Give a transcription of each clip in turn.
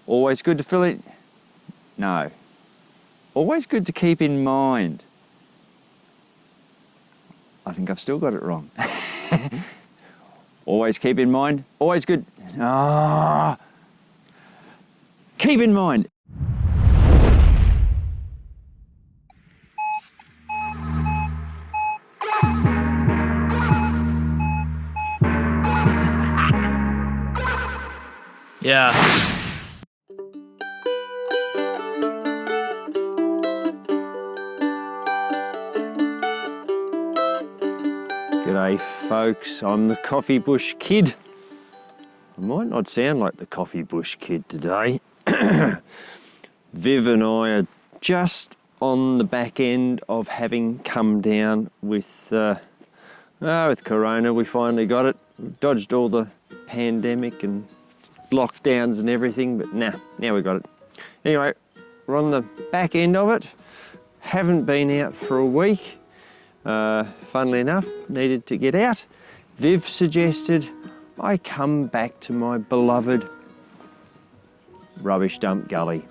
Always good to fill it. No. Always good to keep in mind. I think I've still got it wrong. Always keep in mind. Always good. Keep in mind. Yeah. G'day folks, I'm the Coffee Bush Kid. I might not sound like the Coffee Bush Kid today. Viv and I are just on the back end of having come down with Corona. We finally got it. We dodged all the pandemic and lockdowns and everything, but now we got it. Anyway, we're on the back end of it. Haven't been out for a week. Funnily enough, needed to get out. Viv suggested I come back to my beloved Rubbish Dump Gully.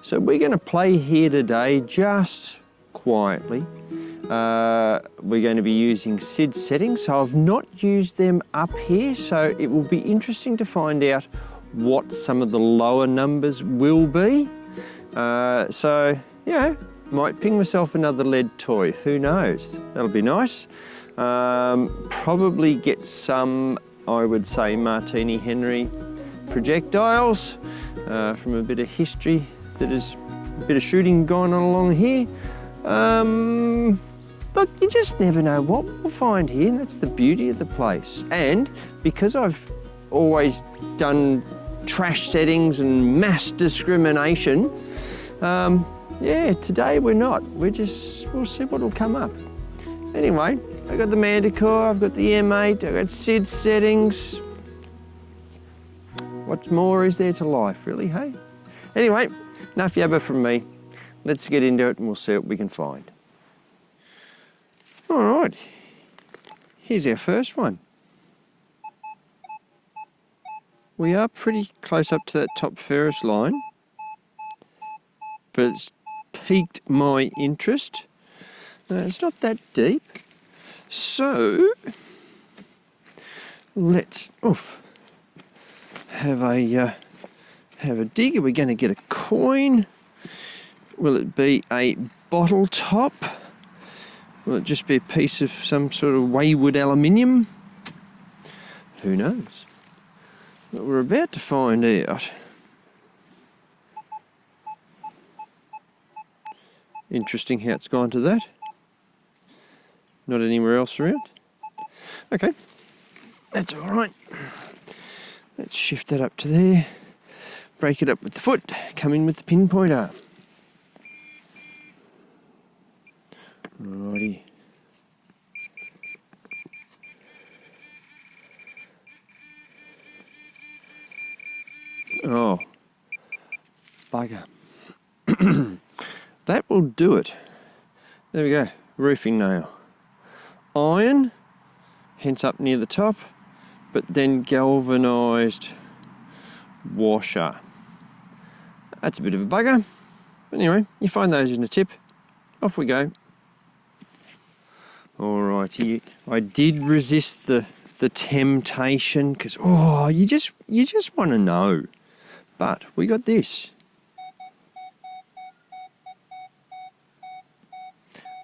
So we're going to play here today just quietly. We're going to be using SID settings, so I've not used them up here, so it will be interesting to find out what some of the lower numbers will be. So, you know, might ping myself another lead toy, who knows? That'll be nice. Probably get some, I would say, Martini Henry projectiles from a bit of history that is a bit of shooting going on along here. Look, you just never know what we'll find here, and that's the beauty of the place. And because I've always done trash settings and mass discrimination, yeah, today we're not. We'll see what'll come up. Anyway, I've got the Manticore, I've got the M8, I've got SID settings. What more is there to life, really, hey? Anyway, enough yabba from me. Let's get into it and we'll see what we can find. All right, here's our first one. We are pretty close up to that top Ferris line, but it's piqued my interest. It's not that deep, so let's have a dig. Are we going to get a coin? Will it be a bottle top? Will it just be a piece of some sort of wayward aluminium? Who knows? But we're about to find out. Interesting how it's gone to that. Not anywhere else around. Okay, that's all right. Let's shift that up to there. Break it up with the foot. Come in with the pinpointer. Alrighty. Oh, bugger. That will do it. There we go, roofing nail. Iron, hence up near the top, but then galvanised washer. That's a bit of a bugger. But anyway, you find those in the tip. Off we go. Alrighty, I did resist the temptation because you just want to know. But we got this.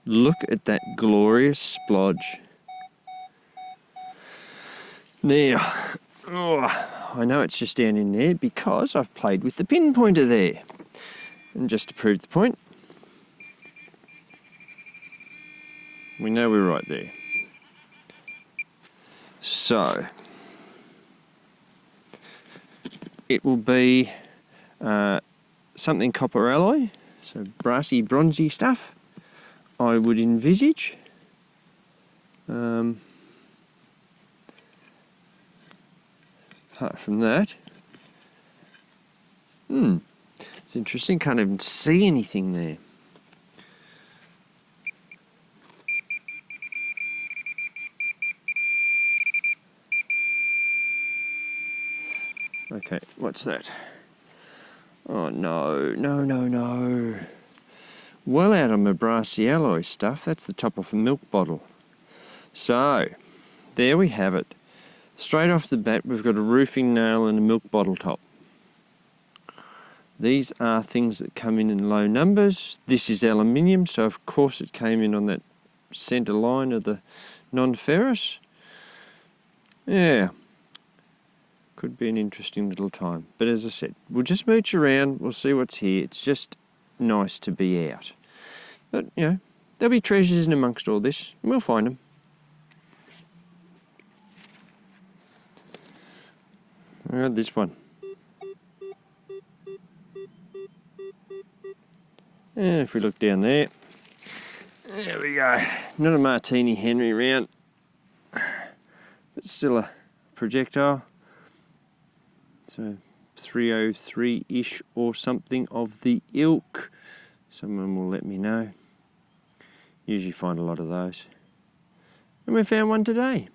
Look at that glorious splodge. Now, I know it's just down in there because I've played with the pinpointer there. And just to prove the point, we know we're right there. So, it will be something copper alloy, so brassy, bronzy stuff, I would envisage. Apart from that, it's interesting, can't even see anything there. Okay, what's that? Oh no, no, no, no. Well out of my brassy alloy stuff. That's the top of a milk bottle. So, there we have it. Straight off the bat, we've got a roofing nail and a milk bottle top. These are things that come in low numbers. This is aluminium, so of course it came in on that centre line of the non-ferrous. Yeah, could be an interesting little time. But as I said, we'll just mooch around, we'll see what's here. It's just nice to be out. But, you know, there'll be treasures in amongst all this, and we'll find them. This one. And if we look down there, there we go. Not a Martini Henry round, but still a projectile. So 303-ish or something of the ilk. Someone will let me know. Usually find a lot of those. And we found one today.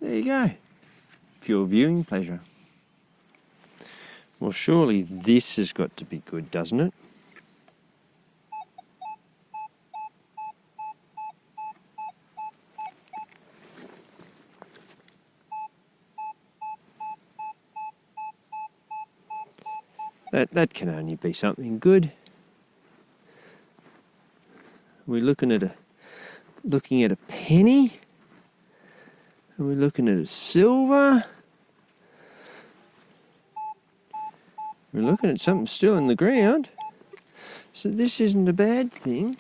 There you go. For your viewing pleasure. Well, surely this has got to be good, doesn't it? That can only be something good. We're looking at a penny. And we're looking at a silver. We're looking at something still in the ground. So this isn't a bad thing.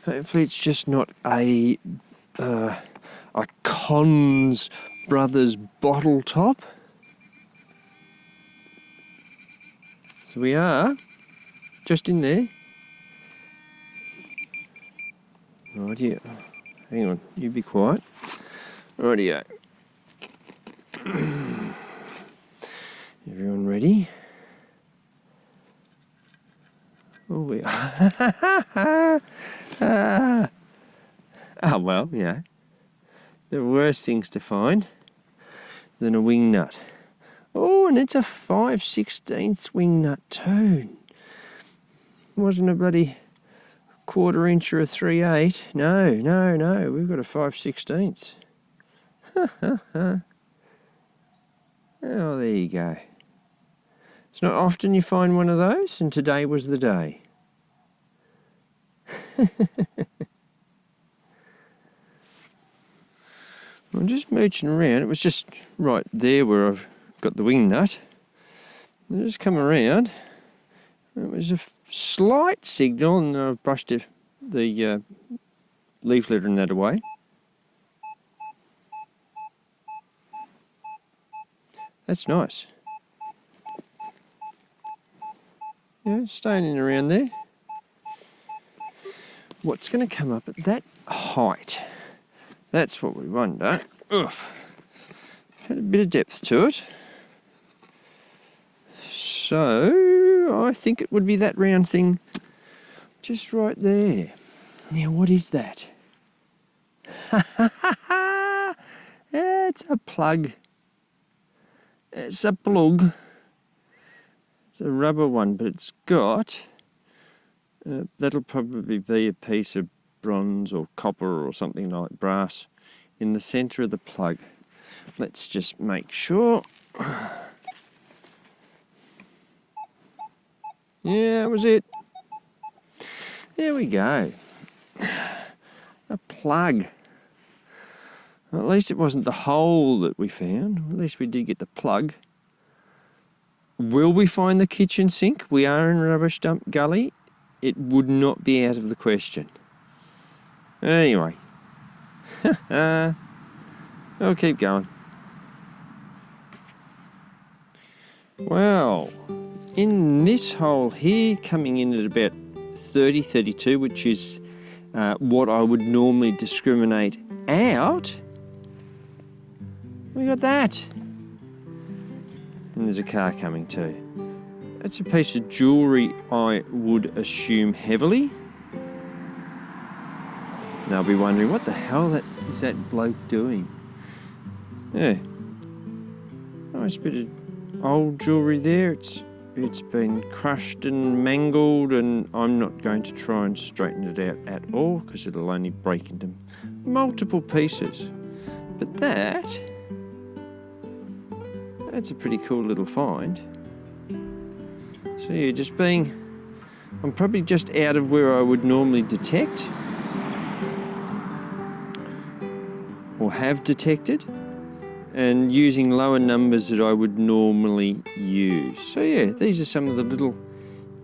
Hopefully it's just not a Cons Brothers bottle top. So we are just in there. Rightio. Hang on, you be quiet. Rightio. Everyone ready? Oh, we are. Oh, well, yeah. There are worse things to find than a wing nut. Oh, and it's a 5/16 wing nut too. Wasn't a bloody quarter inch or a 3/8. No. We've got a 5/16. Oh, there you go. It's not often you find one of those, and today was the day. I'm just mooching around. It was just right there where I've got the wing nut. I just come around. It was a slight signal, and I've brushed the leaf litter and that away. That's nice. Yeah, staying in around there. What's going to come up at that height? That's what we wonder. Oof. Had a bit of depth to it. So, I think it would be that round thing just right there. Now, what is that? It's a plug. It's a plug. It's a rubber one, but it's got... that'll probably be a piece of bronze or copper or something like brass in the centre of the plug. Let's just make sure. Yeah, that was it. There we go. A plug. Well, at least it wasn't the hole that we found. At least we did get the plug. Will we find the kitchen sink? We are in Rubbish Dump Gully. It would not be out of the question. Anyway. I'll keep going. Well, in this hole here, coming in at about 30-32, which is what I would normally discriminate out, we got that. And there's a car coming too. That's a piece of jewellery, I would assume heavily. And they'll be wondering, what the hell is that bloke doing? Yeah. Nice bit of old jewellery there. It's it's been crushed and mangled, and I'm not going to try and straighten it out at all because it'll only break into multiple pieces. But that's a pretty cool little find. So yeah, I'm probably just out of where I would normally detect or have detected, and using lower numbers that I would normally use. So yeah, these are some of the little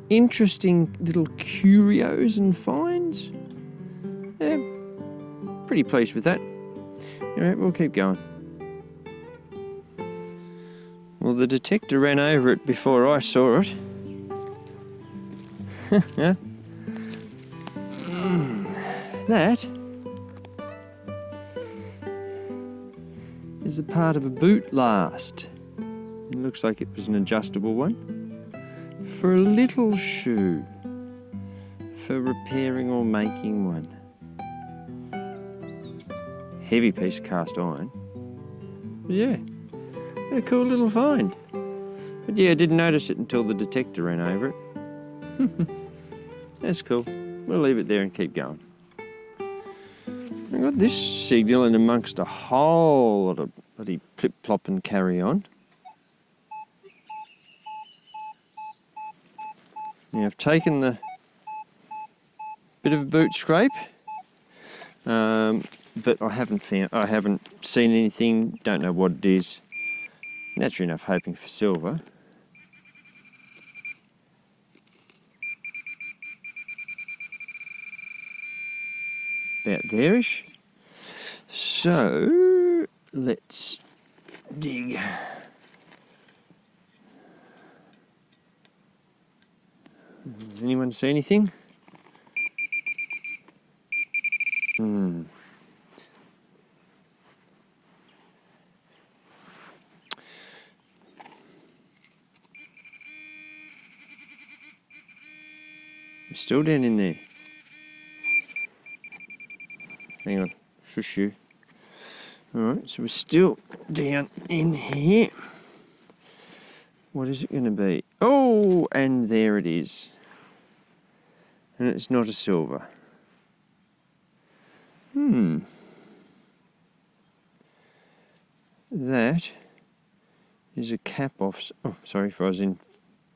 interesting little curios and finds. Yeah, pretty pleased with that. Alright, we'll keep going. Well, the detector ran over it before I saw it. That is the part of a boot last. It looks like it was an adjustable one for a little shoe, for repairing or making one. Heavy piece of cast iron. But yeah, a cool little find. But yeah, I didn't notice it until the detector ran over it. That's cool. We'll leave it there and keep going. I got this signal in amongst a whole lot of bloody plip-plop and carry on. Now I've taken the bit of a boot scrape, but I haven't seen anything, don't know what it is. Naturally enough, hoping for silver. About there-ish. So let's dig. Does anyone see anything? We're still down in there. Hang on, shush you. Alright, so we're still down in here. What is it going to be? Oh, and there it is. And it's not a silver. That is a cap off. Oh, sorry, if I was in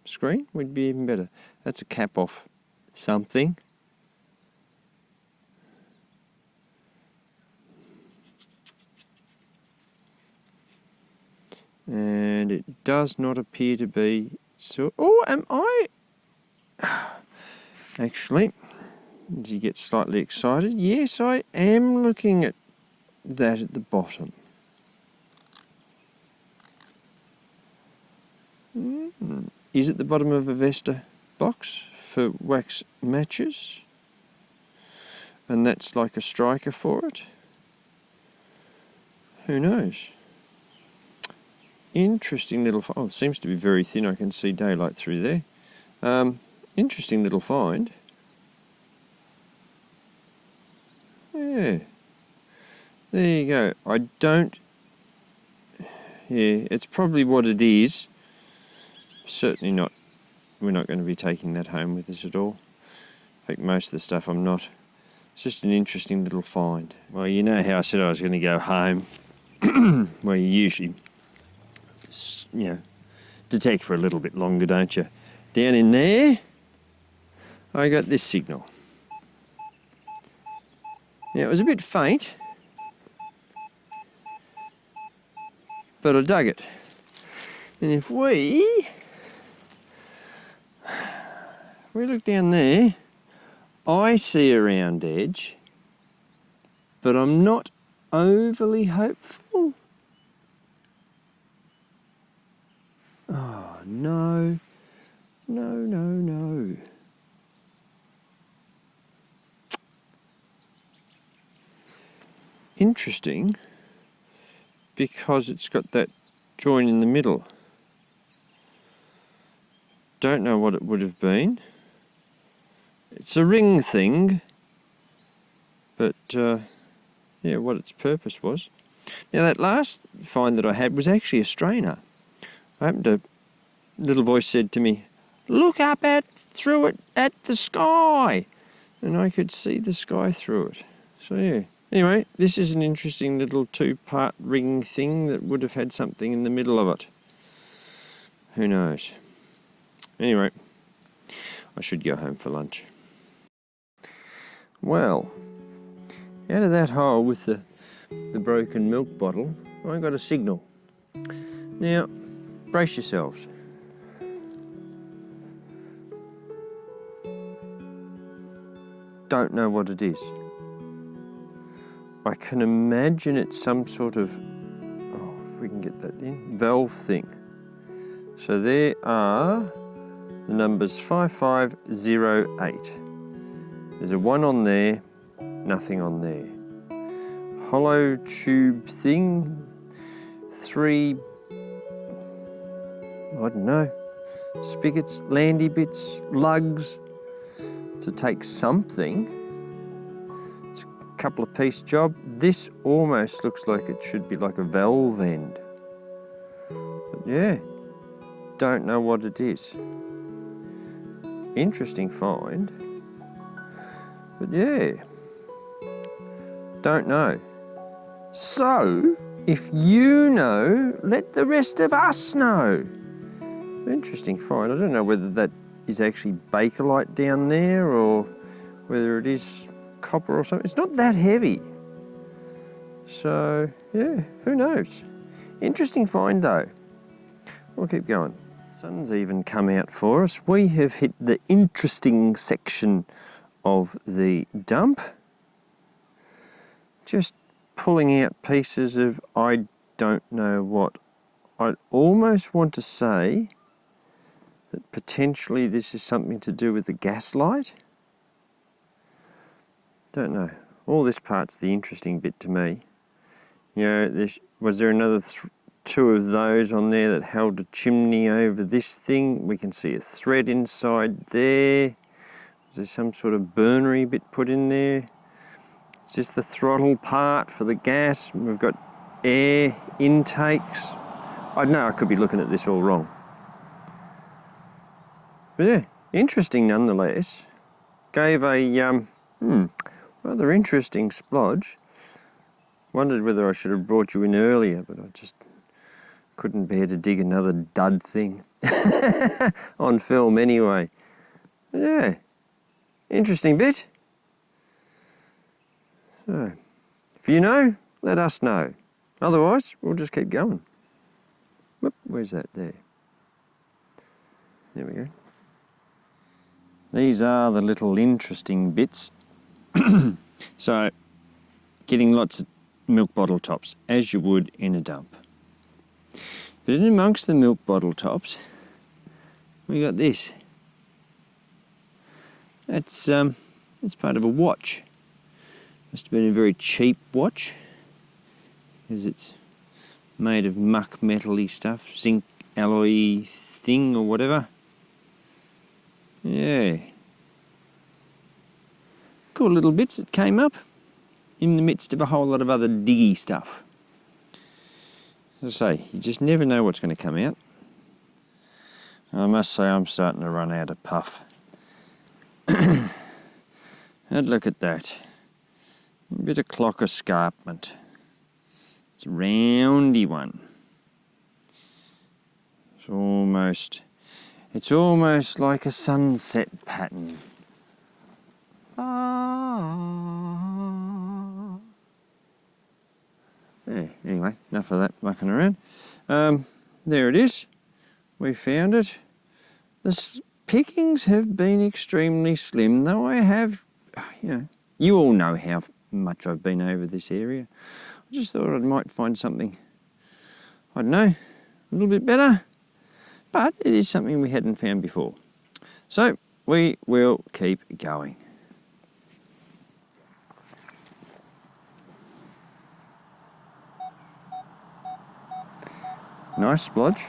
screen, would be even better. That's a cap off something. And it does not appear to be so. Oh, am I? Actually, as you get slightly excited, yes, I am looking at that at the bottom. Is it the bottom of a Vesta box for wax matches? And that's like a striker for it? Who knows? Interesting little find. Oh, it seems to be very thin. I can see daylight through there. Interesting little find. Yeah. There you go. I don't... Yeah, it's probably what it is. Certainly not. We're not going to be taking that home with us at all. I think most of the stuff I'm not. It's just an interesting little find. Well, you know how I said I was going to go home. Well, you usually... detect for a little bit longer, don't you? Down in there, I got this signal. Now, it was a bit faint, but I dug it. And if we look down there, I see a round edge, but I'm not overly hopeful. Oh, no. No. Interesting, because it's got that join in the middle. Don't know what it would have been. It's a ring thing, but yeah, what its purpose was. Now, that last find that I had was actually a strainer. I happened to little voice said to me, look up through it at the sky. And I could see the sky through it. So yeah. Anyway, this is an interesting little 2-part ring thing that would have had something in the middle of it. Who knows? Anyway, I should go home for lunch. Well, out of that hole with the broken milk bottle, I got a signal. Now, brace yourselves. Don't know what it is. I can imagine it's some sort of, if we can get that in, valve thing. So there are the numbers 5508. There's a 1 on there, nothing on there. Hollow tube thing, 3, I don't know, spigots, landy bits, lugs, to take something. It's a couple of piece job. This almost looks like it should be like a valve end. But yeah, don't know what it is. Interesting find. But yeah, don't know. So, if you know, let the rest of us know. Interesting find. I don't know whether that is actually bakelite down there or whether it is copper or something. It's not that heavy. So, yeah, who knows? Interesting find though. We'll keep going. Sun's even come out for us. We have hit the interesting section of the dump. Just pulling out pieces of I don't know what. I'd almost want to say that potentially this is something to do with the gas light. Don't know. All this part's the interesting bit to me. You know, was there another 2 of those on there that held a chimney over this thing? We can see a thread inside there. Is there some sort of burnery bit put in there? Is this the throttle part for the gas? We've got air intakes. I know I could be looking at this all wrong. But yeah, interesting nonetheless. Gave a rather interesting splodge. Wondered whether I should have brought you in earlier, but I just couldn't bear to dig another dud thing on film anyway. But yeah, interesting bit. So, if you know, let us know. Otherwise, we'll just keep going. Whoop, where's that there? There we go. These are the little interesting bits. So, getting lots of milk bottle tops, as you would in a dump. But in amongst the milk bottle tops, we got this. That's part of a watch. Must have been a very cheap watch, because it's made of muck metal-y stuff, zinc alloy thing or whatever. Yeah. Cool little bits that came up in the midst of a whole lot of other diggy stuff. As I say, you just never know what's going to come out. I must say I'm starting to run out of puff. And look at that. A bit of clock escarpment. It's a roundy one. It's almost like a sunset pattern. Yeah, anyway, enough of that mucking around. There it is. We found it. The pickings have been extremely slim, though I have, you all know how much I've been over this area. I just thought I might find something, I don't know, a little bit better. But it is something we hadn't found before. So we will keep going. Nice splodge.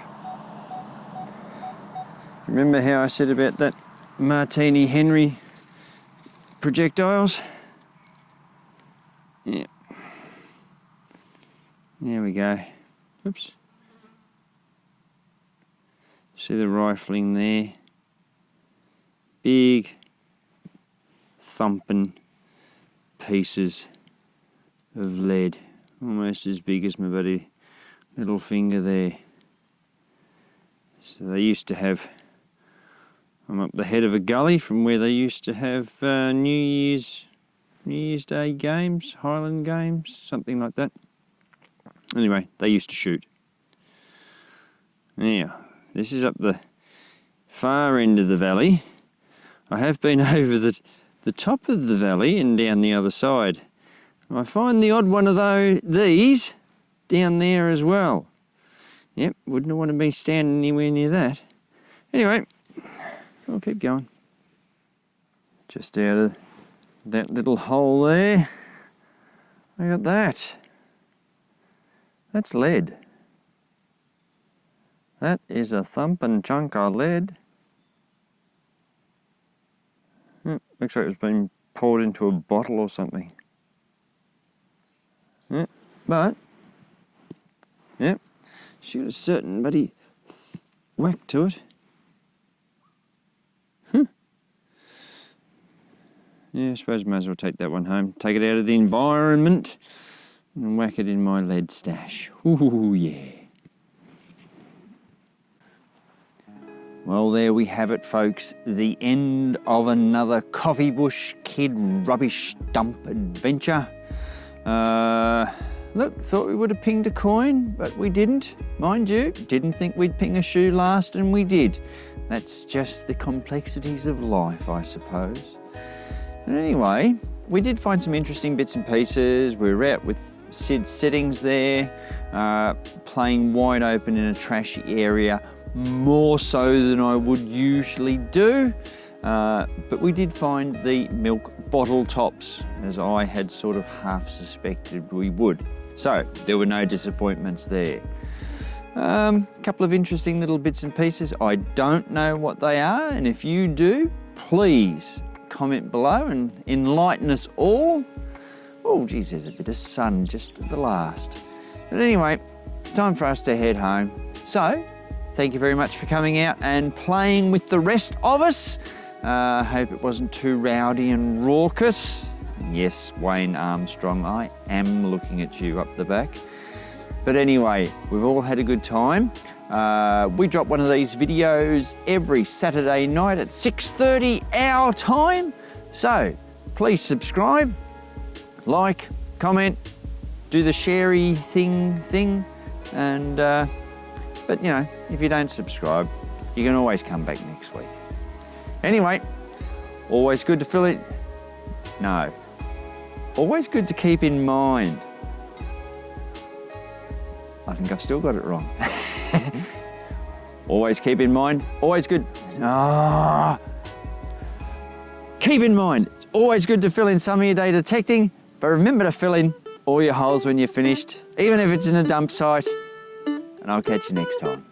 Remember how I said about that Martini Henry projectiles? Yeah. There we go. Oops. See the rifling there? Big, thumping pieces of lead, almost as big as my bloody little finger there. So they used to have, I'm up the head of a gully from where they used to have New Year's Day games, Highland games, something like that. Anyway, they used to shoot. Now, this is up the far end of the valley. I have been over the top of the valley and down the other side. I find the odd one of these down there as well. Yep, wouldn't want to be standing anywhere near that. Anyway, I'll keep going. Just out of that little hole there, I got that. That's lead. That is a thumping chunk of lead. Looks like it's been poured into a bottle or something. But, she got a certain bloody whack to it. Yeah, I suppose I might as well take that one home. Take it out of the environment and whack it in my lead stash. Ooh, yeah. Well, there we have it, folks. The end of another Coffee Bush Kid rubbish dump adventure. Look, thought we would have pinged a coin, but we didn't. Mind you, didn't think we'd ping a shoe last, and we did. That's just the complexities of life, I suppose. But anyway, we did find some interesting bits and pieces. We were out with Sid's settings there, playing wide open in a trashy area, more so than I would usually do. But we did find the milk bottle tops, as I had sort of half suspected we would. So there were no disappointments there. A couple of interesting little bits and pieces. I don't know what they are, and if you do, please comment below and enlighten us all. Oh geez, there's a bit of sun just at the last. But anyway, it's time for us to head home. So, thank you very much for coming out and playing with the rest of us. Hope it wasn't too rowdy and raucous. Yes, Wayne Armstrong, I am looking at you up the back. But anyway, we've all had a good time. We drop one of these videos every Saturday night at 6:30 our time. So please subscribe, like, comment, do the sharey thing. And, but you know, if you don't subscribe, you can always come back next week. Anyway, always good to fill it. No, always good to keep in mind. I think I've still got it wrong. Always keep in mind, always good. Keep in mind, it's always good to fill in some of your day detecting, but remember to fill in all your holes when you're finished, even if it's in a dump site. And I'll catch you next time.